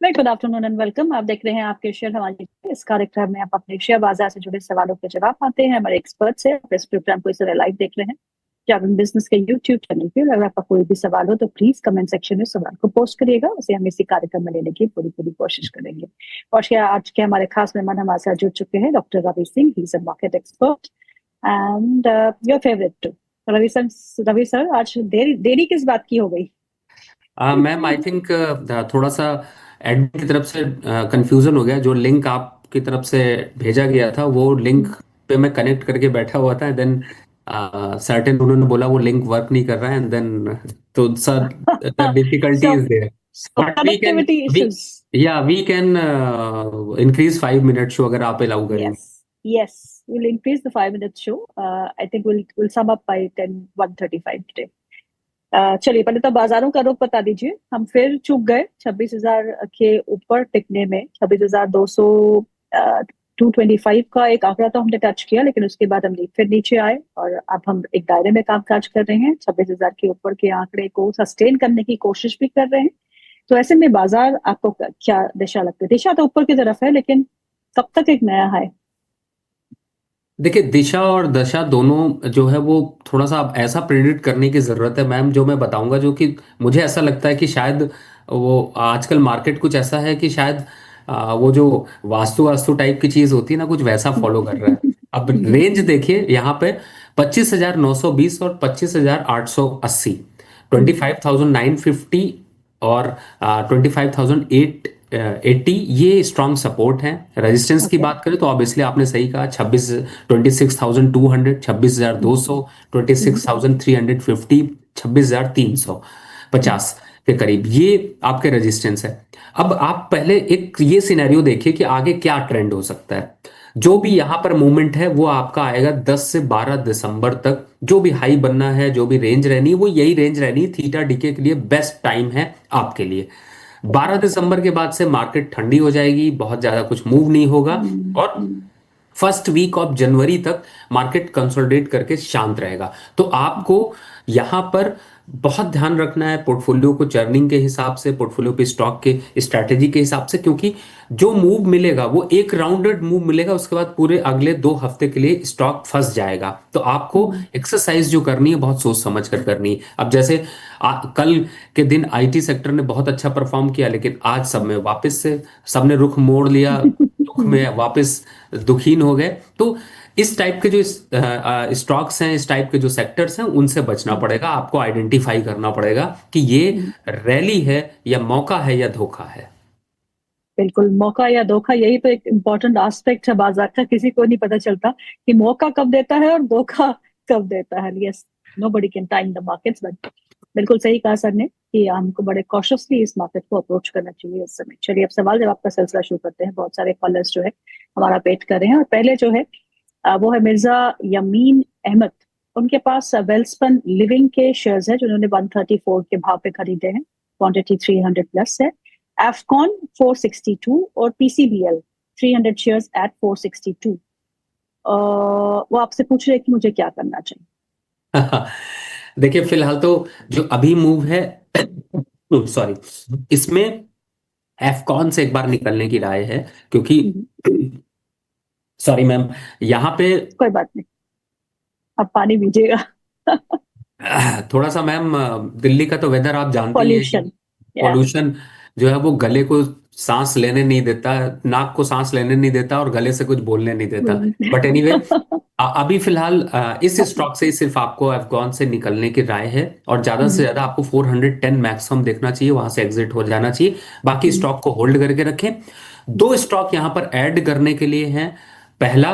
Very good afternoon and welcome. आप देख रहे हैं आपके शेयर हमारे इस कार्यक्रम में आप अपने शेयर बाजार से जुड़े सवालों के जवाब पाते हैं हमारे एक्सपर्ट से। आप इस प्रोग्राम को इस तरह लाइव देख रहे हैं जागरण बिजनेस के यूट्यूब चैनल पे। अगर आपका कोई भी सवाल हो तो प्लीज कमेंट सेक्शन में सवाल को पोस्ट करिएगा, उसे हम इसी कार्यक्रम में लेने की पूरी पूरी कोशिश करेंगे। और आज के हमारे खास मेहमान हमारे साथ जुड़ चुके हैं doctor Ravi Singh. He is a market expert and your favourite too. Ravi sir आज देरी देरी किस बात की हो गई? मैम आई थिंक थोड़ा सा एडमिन की तरफ से कंफ्यूजन हो गया। जो लिंक आपकी तरफ से भेजा गया था वो लिंक पे मैं कनेक्ट करके बैठा हुआ था, देन सर्टेन उन्होंने बोला वो लिंक वर्क नहीं कर रहा है, एंड देन तो sir the difficulty So, is there. so but connectivity issues. We can increase 5 minute show अगर आप अलाउ करेंगे। Yes. We'll increase the 5 minute show. I think we'll sum up by 1:35 today. चलिए पहले तो बाजारों का रुख बता दीजिए। हम फिर चूक गए 26,000 के ऊपर टिकने में। 26,200 225 का एक आंकड़ा तो हमने टच किया, लेकिन उसके बाद हम फिर नीचे आए और अब हम एक दायरे में कामकाज कर रहे हैं। 26,000 के ऊपर के आंकड़े को सस्टेन करने की कोशिश भी कर रहे हैं। तो ऐसे में बाजार आपको क्या दिशा लगती है? दिशा तो ऊपर की तरफ है, लेकिन कब तक एक नया हाई? देखिए, दिशा और दशा दोनों जो है वो थोड़ा सा अब ऐसा प्रेडिक्ट करने की जरूरत है मैम, जो मैं बताऊंगा, जो कि मुझे ऐसा लगता है कि शायद वो आजकल मार्केट कुछ ऐसा है कि शायद वो जो वास्तु वास्तु टाइप की चीज होती है ना, कुछ वैसा फॉलो कर रहा है। अब रेंज देखिए यहाँ पे 25,920 और 25,880, 25,950 और 25,880 ये स्ट्रॉन्ग सपोर्ट है। रेजिस्टेंस की ओके। बात करें तो ऑब्वियसली आपने सही कहा, 26,200, 26,250, 26,350, 26,350 के करीब ये आपके रेजिस्टेंस है। अब आप पहले एक ये सिनेरियो देखिए कि आगे क्या ट्रेंड हो सकता है। जो भी यहाँ पर मूवमेंट है वो आपका आएगा 10 से 12 दिसंबर तक। जो भी हाई बनना है, जो भी रेंज रहनी है, वो यही रेंज रहनी है। थीटा डीके के लिए बेस्ट टाइम है आपके लिए। 12 दिसंबर के बाद से मार्केट ठंडी हो जाएगी, बहुत ज्यादा कुछ मूव नहीं होगा, और फर्स्ट वीक ऑफ जनवरी तक मार्केट कंसोलिडेट करके शांत रहेगा। तो आपको यहां पर बहुत ध्यान रखना है पोर्टफोलियो को चर्निंग के हिसाब से, पोर्टफोलियो पे स्टॉक के स्ट्रैटेजी के हिसाब से, क्योंकि जो मूव मिलेगा वो एक राउंडेड मूव मिलेगा, उसके बाद पूरे अगले 2 हफ्ते के लिए स्टॉक फंस जाएगा। तो आपको एक्सरसाइज जो करनी है बहुत सोच समझ कर करनी है। अब जैसे कल के दिन आईटी सेक्टर ने बहुत अच्छा परफॉर्म किया, लेकिन आज सब में वापस से सबने रुख मोड़ लिया, दुख में वापस दुखीन हो गए। तो इस टाइप के जो स्टॉक्स हैं, इस टाइप के जो सेक्टर्स हैं, उनसे बचना पड़ेगा। आपको आइडेंटिफाई करना पड़ेगा कि ये रैली है या मौका है या धोखा है। बिल्कुल, मौका या धोखा, यही तो एक इम्पोर्टेंट एस्पेक्ट है बाजार का। किसी को नहीं पता चलता कि मौका कब देता है और धोखा कब देता है। Yes, nobody can time the markets, but बिल्कुल सही कहा सर ने कि हमको बड़े कॉशियसली इस मार्केट को अप्रोच करना चाहिए इस समय। चलिए अब सवाल जवाब का सिलसिला शुरू करते हैं। बहुत सारे कॉलर्स जो है हमारा वेट कर रहे हैं, और पहले जो है वो है मिर्जा यमीन अहमद। उनके पास वेल्सपन लिविंग के शेयर्स है, जो उन्होंने 134 के भाव पे खरीदे हैं। क्वांटिटी 300 प्लस है। एफकॉन 462 और पीसीबीएल 300 शेयर्स एट 462। वो आपसे पूछ रहे हैं कि मुझे क्या करना चाहिए। देखिए, फिलहाल तो जो अभी मूव है सॉरी, इसमें एफकॉन से एक बार निकलने की राय है, क्योंकि सॉरी मैम, यहाँ पे कोई बात नहीं, अब पानी पीजिएगा। थोड़ा सा मैम, दिल्ली का तो वेदर आप जानती ही हैं कि पॉल्यूशन। या पोल्यूशन जो है वो गले को सांस लेने नहीं देता, नाक को सांस लेने नहीं देता, और गले से कुछ बोलने नहीं देता। बट एनीवे, अभी फिलहाल इस स्टॉक से ही सिर्फ आपको अफगान से निकलने की राय है, और ज्यादा से ज्यादा आपको 410 मैक्सिमम देखना चाहिए, वहां से एग्जिट हो जाना चाहिए। बाकी स्टॉक को होल्ड करके रखें। दो स्टॉक यहां पर ऐड करने के लिए हैं। पहला,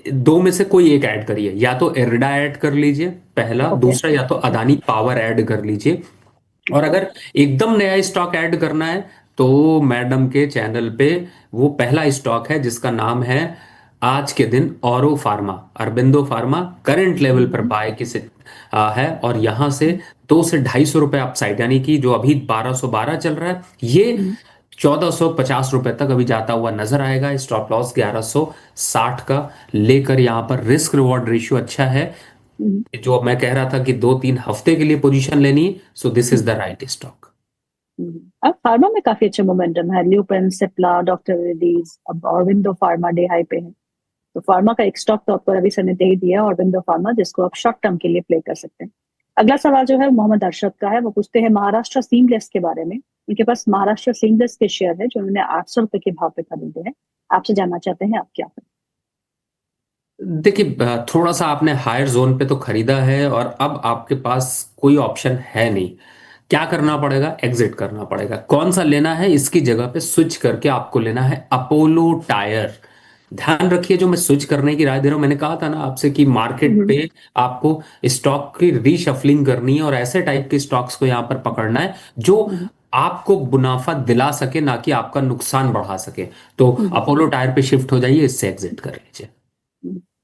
दो में से कोई एक ऐड करिए, या तो एरिडा ऐड कर लीजिए पहला, ओके। दूसरा या तो अदानी पावर ऐड कर लीजिए। और अगर एकदम नया स्टॉक ऐड करना है तो मैडम के चैनल पे वो पहला स्टॉक है जिसका नाम है आज के दिन औरो pharma, Aurobindo pharma. Current level पर बाय है, और यहां से 2 से 250 रुपए अपसाइड, यानी कि जो अभी 1212 चल रहा है, ये 1450 रुपए तक अभी जाता हुआ नजर आएगा। स्टॉप लॉस 1160 का लेकर यहाँ पर रिस्क रिवॉर्ड रेशियो अच्छा है। जो मैं कह रहा था कि 2-3 हफ्ते के लिए पोजीशन लेनी है, so this is the right stock. अब फार्मा में काफी अच्छा मोमेंटम है, ल्यूपिन, सिप्ला, डॉक्टर रेड्डीज, अब ऑरबिंदो फार्मा डे हाई पे है। तो फार्मा का एक स्टॉक तो आपको रवि सर ने दे ही दिया, ऑरबिंदो फार्मा, जिसको आप शॉर्ट टर्म के लिए प्ले कर सकते हैं। अगला सवाल जो है मोहम्मद अरशद का है, वो पूछते हैं महाराष्ट्र सीमलेस के बारे में। उनके पास महाराष्ट्र सीमलेस के शेयर है जो उन्होंने 800 रुपए के भाव पे खरीदे हैं। आपसे जानना चाहते हैं आप क्या करें। देखिए, थोड़ा सा आपने हायर जोन पे तो खरीदा है और अब आपके पास कोई ऑप्शन है नहीं। क्या करना पड़ेगा? एग्जिट करना पड़ेगा। कौन सा लेना है? इसकी जगह पे स्विच करके आपको लेना है अपोलो टायर। ध्यान रखिए, जो मैं स्विच करने की राय दे रहा हूं, मैंने कहा था ना आपसे कि मार्केट हम्म। पे आपको स्टॉक की रीशफलिंग करनी है और ऐसे टाइप के स्टॉक्स को यहां पर पकड़ना है जो हम्म। आपको मुनाफा दिला सके, ना कि आपका नुकसान बढ़ा सके। तो हम्म। अपोलो टायर पे शिफ्ट हो जाइए, इससे एग्जिट कर लीजिए।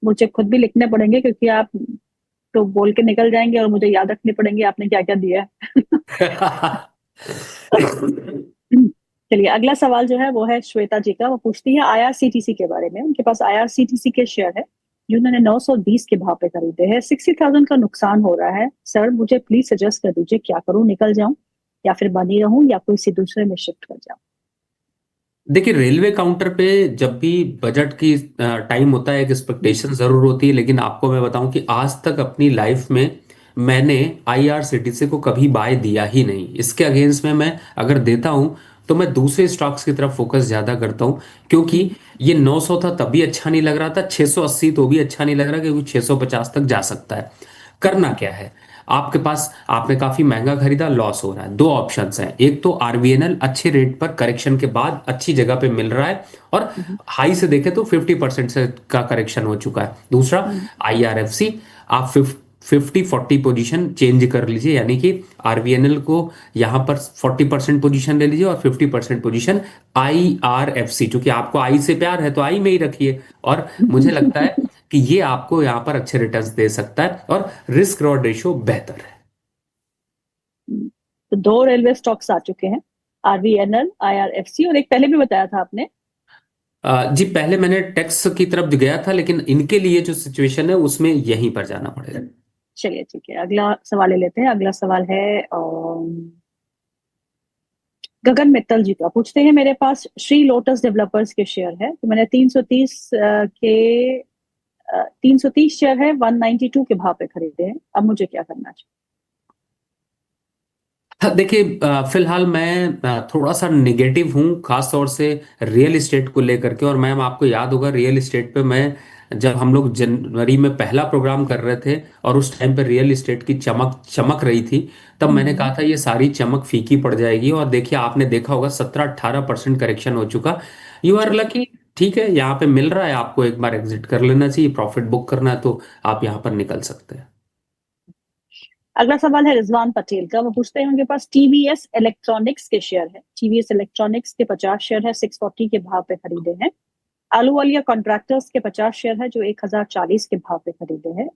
मुझे खुद भी लिखने पड़ेंगे क्योंकि आप तो बोल के निकल जाएंगे और मुझे याद रखने पड़ेंगे आपने क्या क्या दिया है। चलिए अगला सवाल जो है वो है श्वेता जी का, वो पूछती है आईआरसीटीसी के बारे में। उनके पास आईआरसीटीसी के शेयर है जो उन्होंने 920 के भाव पे खरीदे हैं। 60,000 का नुकसान हो रहा है। सर मुझे प्लीज सजेस्ट कर दीजिए, क्या करूं, निकल जाऊं या फिर बनी रहूं या कोई सी दूसरे में शिफ्ट कर जाऊं। देखिए, रेलवे काउंटर पे जब भी बजट की टाइम होता है, एक एक्सपेक्टेशन जरूर होती है, लेकिन आपको मैं बताऊं कि आज तक अपनी लाइफ में मैंने आईआरसीटीसी को कभी बाय दिया ही नहीं। इसके अगेंस्ट में मैं अगर देता हूं तो मैं दूसरे स्टॉक्स की तरफ फोकस ज्यादा करता हूं, क्योंकि ये 900 था तभी अच्छा नहीं लग रहा था, 680 तो भी अच्छा नहीं लग रहा, क्योंकि 650 तक जा सकता है। करना क्या है? आपके पास, आपने काफी महंगा खरीदा, लॉस हो रहा है। दो ऑप्शंस हैं, एक तो आरवीएनएल अच्छे रेट पर करेक्शन के बाद अच्छी जगह पे मिल रहा है और हाई से देखे तो 50% से का करेक्शन हो चुका है। दूसरा आईआरएफसी, आप 50-40 पोजीशन चेंज कर लीजिए, यानी कि आरवीएनएल को यहां पर 40% पोजीशन ले लीजिए और 50% पोजीशन आईआरएफसी, क्योंकि आपको आई से प्यार है तो आई में ही रखिए। और मुझे लगता है कि ये आपको यहाँ पर अच्छे रिटर्न्स दे सकता है और रिस्क रॉड रेशियो बेहतर है। तो दो रेलवे स्टॉक्स आ चुके हैं, आरवीएनएल, आईआरएफसी, और एक पहले भी बताया था आपने। जी, पहले मैंने टैक्स की तरफ गया था, लेकिन इनके लिए जो सिचुएशन है उसमें यहीं पर जाना पड़ेगा। चलिए ठीक है, अगला सवाल ले लेते हैं। अगला सवाल है गगन मित्तल जी का, पूछते हैं मेरे पास श्री लोटस डेवलपर्स के शेयर है तो मैंने 330 शेयर है 192 के भाव पे खरीदे हैं। अब मुझे क्या करना चाहिए। हाँ, देखिए, फिलहाल मैं थोड़ा सा निगेटिव हूँ, खास तौर से रियल इस्टेट को लेकर के। और मैम, आपको याद होगा रियल इस्टेट पे मैं, जब हम लोग जनवरी में पहला प्रोग्राम कर रहे थे और उस टाइम पे रियल इस्टेट की चमक चमक रही थी, तब मैंने हम्म। कहा था ये सारी चमक फीकी पड़ जाएगी। और देखिए, आपने देखा होगा 17-18% करेक्शन हो चुका। You R G. लकी। ठीक है, यहाँ पे मिल रहा है आपको, एक बार एग्जिट कर लेना चाहिए। प्रॉफिट बुक करना है तो आप यहाँ पर निकल सकते हैं। अगला सवाल है रिजवान पटेल का, वो पूछते हैं उनके पास टीवीएस इलेक्ट्रॉनिक्स के शेयर है। टीवीएस इलेक्ट्रॉनिक्स के 50 शेयर है, 640 के भाव पे खरीदे हैं। आलू वालिया कॉन्ट्रैक्टर्स के 50 शेयर है जो 1040 के भाव पे खरीदे हैं।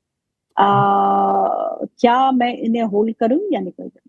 क्या मैं इन्हें होल्ड करूं या निकल जाऊं।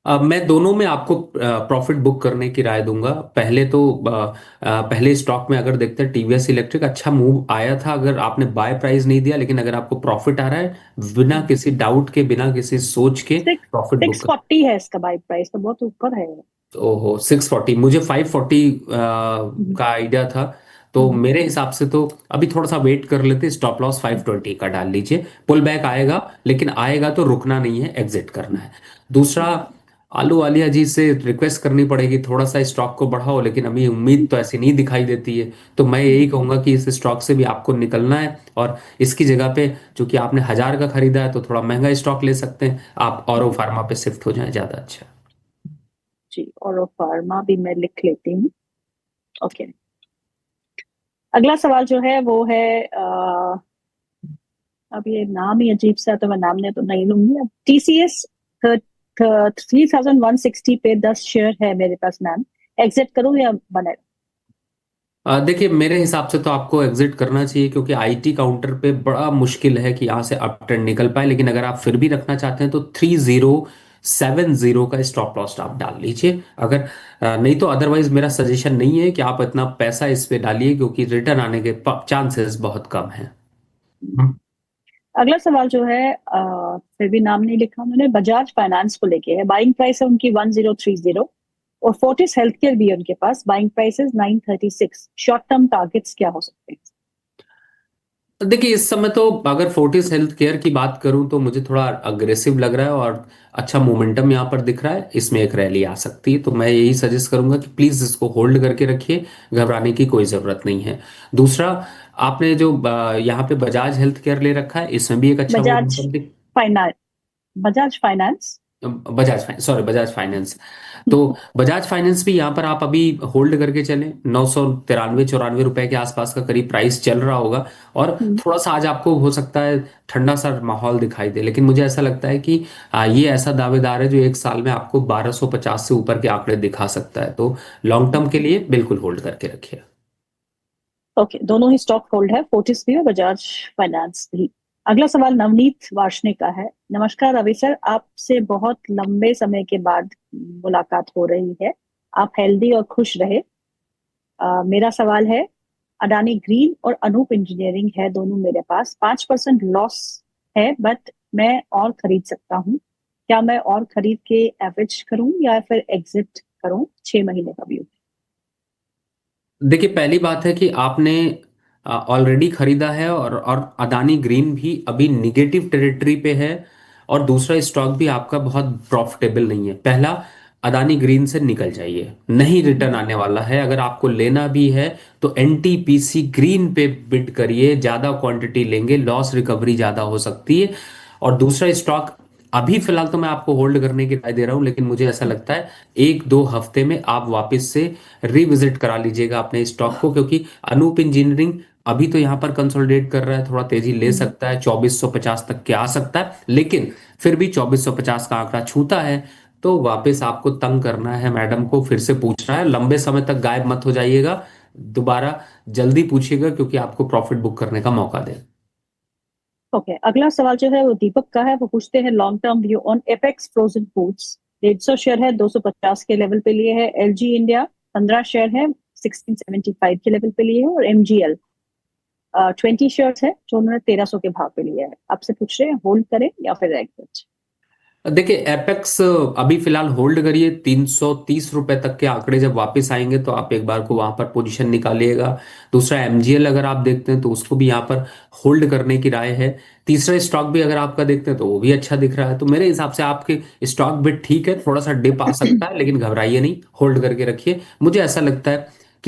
अब मैं दोनों में आपको प्रॉफिट बुक करने की राय दूंगा। पहले तो पहले स्टॉक में अगर देखते हैं, टीवीएस इलेक्ट्रिक अच्छा मूव आया था, अगर आपने बाय प्राइस नहीं दिया, लेकिन अगर आपको प्रॉफिट आ रहा है, बिना किसी डाउट के, बिना किसी सोच के सिक्स प्रॉफिट बुक सिक्स कर। फोर्टी है इसका बाई प्राइस, तो बहुत ऊपर है। ओहो, 640, मुझे 540 हम्म। का आइडिया था। तो हम्म। मेरे हिसाब से तो अभी थोड़ा सा वेट कर लेते, स्टॉप लॉस 520 का डाल लीजिए। पुल बैक आएगा, लेकिन आएगा तो रुकना नहीं है, एग्जिट करना है। दूसरा, आलू वालिया जी से रिक्वेस्ट करनी पड़ेगी थोड़ा सा स्टॉक को बढ़ाओ, लेकिन अभी उम्मीद तो ऐसी नहीं दिखाई देती है। तो मैं यही कहूंगा कि इस स्टॉक से भी आपको निकलना है और इसकी जगह पे, चूंकि आपने 1000 का खरीदा है, तो थोड़ा महंगा स्टॉक ले सकते हैं आप, औरो फार्मा पे शिफ्ट हो जाए, ज्यादा अच्छा। जी, और फार्मा भी मैं लिख लेती हूँ। ओके। अगला सवाल जो है वो है अब ये नाम ही अजीब सा है, तो मैं नाम ने तो नहीं लूंगी। अब टीसीएस 3160 पे 10 शेयर है मेरे पास मैम, एग्जिट करूं या बने। देखिए, मेरे हिसाब से तो आपको एग्जिट करना चाहिए, क्योंकि आईटी काउंटर पे बड़ा मुश्किल है कि यहाँ से अप ट्रेंड निकल पाए। लेकिन अगर आप फिर भी रखना चाहते हैं तो 3070 का स्टॉप लॉस आप डाल लीजिए। अगर नहीं तो अदरवाइज मेरा सजेशन नहीं है कि आप इतना पैसा इस पे डालिए, क्योंकि रिटर्न आने के चांसेस बहुत कम हैं। हम्म। अगला सवाल जो है फिर भी नाम नहीं लिखा उन्होंने, बजाज फाइनेंस को लेके है। बाइंग प्राइस है उनकी 1030, और फोर्टिस हेल्थ केयर भी है उनके पास, buying prices 936। Short term targets क्या हो सकते हैं? देखिए इस समय तो अगर फोर्टिस हेल्थ केयर की बात करूं तो मुझे थोड़ा अग्रेसिव लग रहा है और अच्छा मोमेंटम यहाँ पर दिख रहा है, इसमें एक रैली आ सकती है, तो मैं यही सजेस्ट करूंगा कि प्लीज इसको होल्ड करके रखिए, घबराने की कोई जरूरत नहीं है। दूसरा, आपने जो यहाँ पे बजाज हेल्थ केयर ले रखा है, इसमें भी एक अच्छा बजाज मोमेंटम दिख। Finance. Bajaj finance. Bajaj finance, sorry Bajaj finance. तो बजाज फाइनेंस भी यहाँ पर आप अभी होल्ड करके चलें, 993-94 रुपए के आसपास का करीब प्राइस चल रहा होगा। और थोड़ा सा आज आपको हो सकता है ठंडा सा माहौल दिखाई दे, लेकिन मुझे ऐसा लगता है कि ये ऐसा दावेदार है जो एक साल में आपको 1250 से ऊपर के आंकड़े दिखा सकता है, तो लॉन्ग टर्म के लिए बिल्कुल होल्ड करके रखिए। ओके, दोनों ही स्टॉक होल्ड है, फोर्टिस भी और बजाज फाइनेंस भी। अगला सवाल नवनीत वार्ष्णेय का है। नमस्कार रवि सर, आपसे बहुत लंबे समय के बाद मुलाकात हो रही है। आप हेल्दी और खुश रहे। मेरा सवाल है, अडानी ग्रीन और अनूप इंजीनियरिंग है दोनों मेरे पास, 5% लॉस है, बट मैं और खरीद सकता हूँ। क्या मैं और खरीद के एवरेज करूं या फिर एग्जिट करूं? 6 महीने का व्यू। देखिए पहली बात है कि आपने ऑलरेडी खरीदा है, और अदानी ग्रीन भी अभी निगेटिव टेरिटरी पे है। और दूसरा, स्टॉक भी आपका बहुत प्रॉफिटेबल नहीं है। पहला, अदानी ग्रीन से निकल जाइए, नहीं रिटर्न आने वाला है। अगर आपको लेना भी है तो एनटीपीसी ग्रीन पे बिड करिए, ज्यादा क्वांटिटी लेंगे, लॉस रिकवरी ज्यादा हो सकती है। और दूसरा स्टॉक, अभी फिलहाल तो मैं आपको होल्ड करने की राय दे रहा हूं, लेकिन मुझे ऐसा लगता है 1-2 हफ्ते में आप वापस से रिविजिट करा लीजिएगा अपने स्टॉक को, क्योंकि अनूप इंजीनियरिंग अभी तो यहाँ पर कंसोलिडेट कर रहा है, थोड़ा तेजी ले सकता है, 2450 तक के आ सकता है, लेकिन फिर भी 2450 का आंकड़ा छूता है तो वापस आपको तंग करना है, मैडम को फिर से पूछना है। लंबे समय तक गायब मत हो जाइएगा, दोबारा जल्दी पूछिएगा, क्योंकि आपको प्रॉफिट बुक करने का मौका दे। ओके, अगला सवाल जो है वो दीपक का है। वो पूछते हैं long term view on apex frozen foods. 150 share है, 250 के लेवल पे लिए है। एलजी इंडिया 15 शेयर है, 1675 के लेवल पे लिए है। और एमजीएल 20 शेयर है, जो उन्होंने 1300 के भाव पे लिया है। आपसे पूछ रहे हैं होल्ड करें या फिर एग्जिट? देखिए एपेक्स अभी फिलहाल होल्ड करिए, 330 रुपए तक के आंकड़े जब वापस आएंगे तो आप एक बार को वहां पर पोजीशन निकालिएगा। दूसरा, एमजीएल अगर आप देखते हैं तो उसको भी यहाँ पर होल्ड करने की राय है। तीसरा स्टॉक भी अगर आपका देखते हैं तो वो भी अच्छा दिख रहा है, तो मेरे हिसाब से आपके स्टॉक भी ठीक है, थोड़ा सा डिप आ सकता है लेकिन घबराइए नहीं, होल्ड करके रखिए। मुझे ऐसा लगता है